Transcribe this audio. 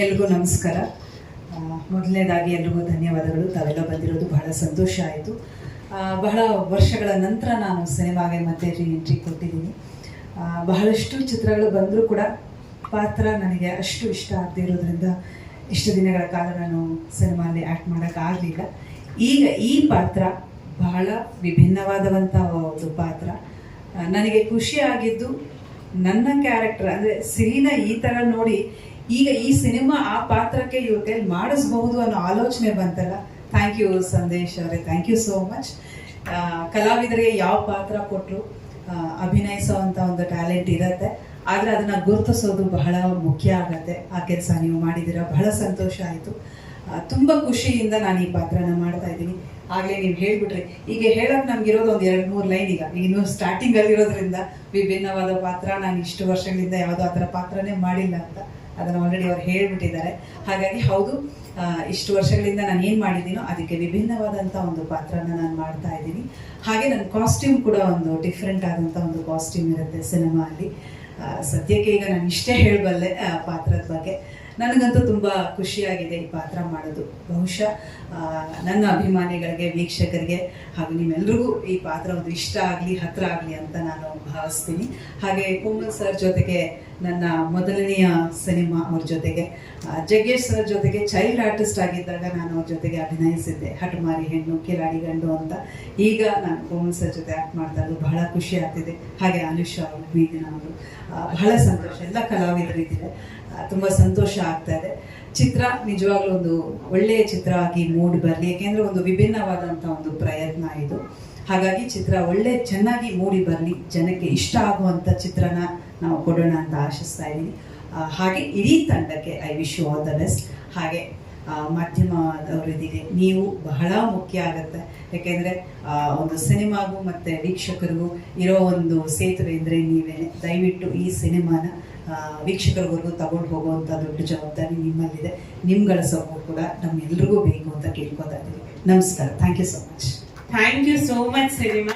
ಎಲ್ರಿಗೂ ನಮಸ್ಕಾರ. ಮೊದಲನೇದಾಗಿ ಎಲ್ರಿಗೂ ಧನ್ಯವಾದಗಳು. ತಾವೆಲ್ಲ ಬಂದಿರೋದು ಬಹಳ ಸಂತೋಷ ಆಯಿತು. ಬಹಳ ವರ್ಷಗಳ ನಂತರ ನಾನು ಸಿನಿಮಾಗೆ ಮತ್ತೆ ಎಂಟ್ರಿ ಕೊಟ್ಟಿದ್ದೀನಿ. ಬಹಳಷ್ಟು ಚಿತ್ರಗಳು ಬಂದರೂ ಕೂಡ ಪಾತ್ರ ನನಗೆ ಅಷ್ಟು ಇಷ್ಟ ಆಗದೆ ಇರೋದ್ರಿಂದ ಇಷ್ಟು ದಿನಗಳ ಕಾಲ ನಾನು ಸಿನಿಮಾಲಿ ಆ್ಯಕ್ಟ್ ಮಾಡೋಕ್ಕಾಗಲಿಲ್ಲ. ಈಗ ಈ ಪಾತ್ರ ಬಹಳ ವಿಭಿನ್ನವಾದಂಥ ಒಂದು ಪಾತ್ರ. ನನಗೆ ಖುಷಿಯಾಗಿದ್ದು ನನ್ನ ಕ್ಯಾರೆಕ್ಟರ್ ಅಂದರೆ ಸಿರಿನ ಈ ಥರ ನೋಡಿ ಈಗ ಈ ಸಿನಿಮಾ ಆ ಪಾತ್ರಕ್ಕೆ ಇವ್ರ ಕೈಲಿ ಮಾಡಿಸ್ಬಹುದು ಅನ್ನೋ ಆಲೋಚನೆ ಬಂತಲ್ಲ. ಥ್ಯಾಂಕ್ ಯು ಸಂದೇಶ್ ಅವರೇ, ಥ್ಯಾಂಕ್ ಯು ಸೋ ಮಚ್. ಕಲಾವಿದರಿಗೆ ಯಾವ ಪಾತ್ರ ಕೊಟ್ಟರು ಅಭಿನಯಿಸೋವಂಥ ಒಂದು ಟ್ಯಾಲೆಂಟ್ ಇರುತ್ತೆ, ಆದರೆ ಅದನ್ನು ಗುರುತಿಸೋದು ಬಹಳ ಮುಖ್ಯ ಆಗತ್ತೆ. ಆ ಕೆಲಸ ನೀವು ಮಾಡಿದ್ದೀರಾ, ಬಹಳ ಸಂತೋಷ ಆಯಿತು. ತುಂಬ ಖುಷಿಯಿಂದ ನಾನು ಈ ಪಾತ್ರನ ಮಾಡ್ತಾ ಇದ್ದೀನಿ. ಆಗಲೇ ನೀವು ಹೇಳ್ಬಿಟ್ರಿ, ಈಗ ಹೇಳೋಕೆ ನಮಗಿರೋದು ಒಂದು 2-3 ಲೈನ್. ಈಗ ಇನ್ನೂ ಸ್ಟಾರ್ಟಿಂಗಲ್ಲಿರೋದ್ರಿಂದ ವಿಭಿನ್ನವಾದ ಪಾತ್ರ, ನಾನು ಇಷ್ಟು ವರ್ಷಗಳಿಂದ ಯಾವುದೋ ಆ ಥರ ಪಾತ್ರನೇ ಮಾಡಿಲ್ಲ ಅಂತ ಅದನ್ನು ಆಲ್ರೆಡಿ ಅವ್ರು ಹೇಳ್ಬಿಟ್ಟಿದ್ದಾರೆ. ಹಾಗಾಗಿ ಹೌದು, ಇಷ್ಟು ವರ್ಷಗಳಿಂದ ನಾನು ಏನು ಮಾಡಿದ್ದೀನೋ ಅದಕ್ಕೆ ವಿಭಿನ್ನವಾದಂಥ ಒಂದು ಪಾತ್ರನ ನಾನು ಮಾಡ್ತಾ ಇದ್ದೀನಿ. ಹಾಗೆ ನನ್ನ ಕಾಸ್ಟ್ಯೂಮ್ ಕೂಡ ಒಂದು ಡಿಫ್ರೆಂಟ್ ಆದಂಥ ಒಂದು ಕಾಸ್ಟ್ಯೂಮ್ ಇರುತ್ತೆ ಸಿನಿಮಾ ಅಲ್ಲಿ. ಸದ್ಯಕ್ಕೆ ಈಗ ನಾನು ಇಷ್ಟೇ ಹೇಳಬಲ್ಲೆ ಪಾತ್ರದ ಬಗ್ಗೆ. ನನಗಂತೂ ತುಂಬ ಖುಷಿಯಾಗಿದೆ ಈ ಪಾತ್ರ ಮಾಡೋದು. ಬಹುಶಃ ನನ್ನ ಅಭಿಮಾನಿಗಳಿಗೆ, ವೀಕ್ಷಕರಿಗೆ ಹಾಗೂ ನಿಮ್ಮೆಲ್ರಿಗೂ ಈ ಪಾತ್ರ ಒಂದು ಇಷ್ಟ ಆಗಲಿ, ಹತ್ರ ಆಗಲಿ ಅಂತ ನಾನು ಭಾವಿಸ್ತೀನಿ. ಹಾಗೆ ಕೋಮಲ್ ಸರ್ ಜೊತೆಗೆ ನನ್ನ ಮೊದಲನೆಯ ಸಿನಿಮಾ ಅವ್ರ ಜೊತೆಗೆ, ಜಗ್ಗೇಶ್ ಸರ್ ಜೊತೆಗೆ ಚೈಲ್ಡ್ ಆರ್ಟಿಸ್ಟ್ ಆಗಿದ್ದಾಗ ನಾನು ಅವ್ರ ಜೊತೆಗೆ ಅಭಿನಯಿಸಿದ್ದೆ, ಹಠಮಾರಿ ಹೆಣ್ಣು ಕಿಲಾಡಿ ಗಂಡು ಅಂತ. ಈಗ ನಾನು ಕೋಮಲ್ ಸರ್ ಜೊತೆ ಆ್ಯಕ್ಟ್ ಮಾಡಿದಾಗ ಬಹಳ ಖುಷಿ ಆಗ್ತಿದೆ. ಹಾಗೆ ಅನುಷಾ ಅವರು, ಬೀದಿನ ಅವರು, ಬಹಳ ಸಂತೋಷ. ಎಲ್ಲ ಕಲಾವಿದರಿದ್ದಾರೆ, ತುಂಬ ಸಂತೋಷ ಆಗ್ತಾ ಇದೆ. ಚಿತ್ರ ನಿಜವಾಗ್ಲೂ ಒಂದು ಒಳ್ಳೆಯ ಚಿತ್ರ ಆಗಿ ಮೂಡಿ ಬರಲಿ, ಯಾಕೆಂದರೆ ಒಂದು ವಿಭಿನ್ನವಾದಂಥ ಒಂದು ಪ್ರಯತ್ನ ಇದು. ಹಾಗಾಗಿ ಚಿತ್ರ ಚೆನ್ನಾಗಿ ಮೂಡಿ ಬರಲಿ, ಜನಕ್ಕೆ ಇಷ್ಟ ಆಗುವಂಥ ಚಿತ್ರನ ನಾವು ಕೊಡೋಣ ಅಂತ ಆಶಿಸ್ತಾ ಇದ್ದೀನಿ. ಹಾಗೆ ಇಡೀ ತಂಡಕ್ಕೆ I wish you all the best. ಹಾಗೆ ಮಾಧ್ಯಮದವರಿದ್ದೀರಿ, ನೀವು ಬಹಳ ಮುಖ್ಯ ಆಗುತ್ತೆ. ಯಾಕೆಂದರೆ ಒಂದು ಸಿನಿಮಾಗೂ ಮತ್ತು ವೀಕ್ಷಕರಿಗೂ ಇರೋ ಒಂದು ಸೇತುವೆ ಅಂದರೆ ನೀವೇನೆ. ದಯವಿಟ್ಟು ಈ ಸಿನಿಮಾನ ವೀಕ್ಷಕರಿಗೂ ತಗೊಂಡು ಹೋಗುವಂಥ ದೊಡ್ಡ ಜವಾಬ್ದಾರಿ ನಿಮ್ಮಲ್ಲಿದೆ. ನಿಮ್ಗಳ ಸಪೋರ್ಟ್ ಕೂಡ ನಮ್ಮೆಲ್ರಿಗೂ ಬೇಕು ಅಂತ ಕೇಳ್ಕೊತಾ ಇದ್ದೀನಿ. ನಮಸ್ಕಾರ. Thank you so much. Thank you so much cinema.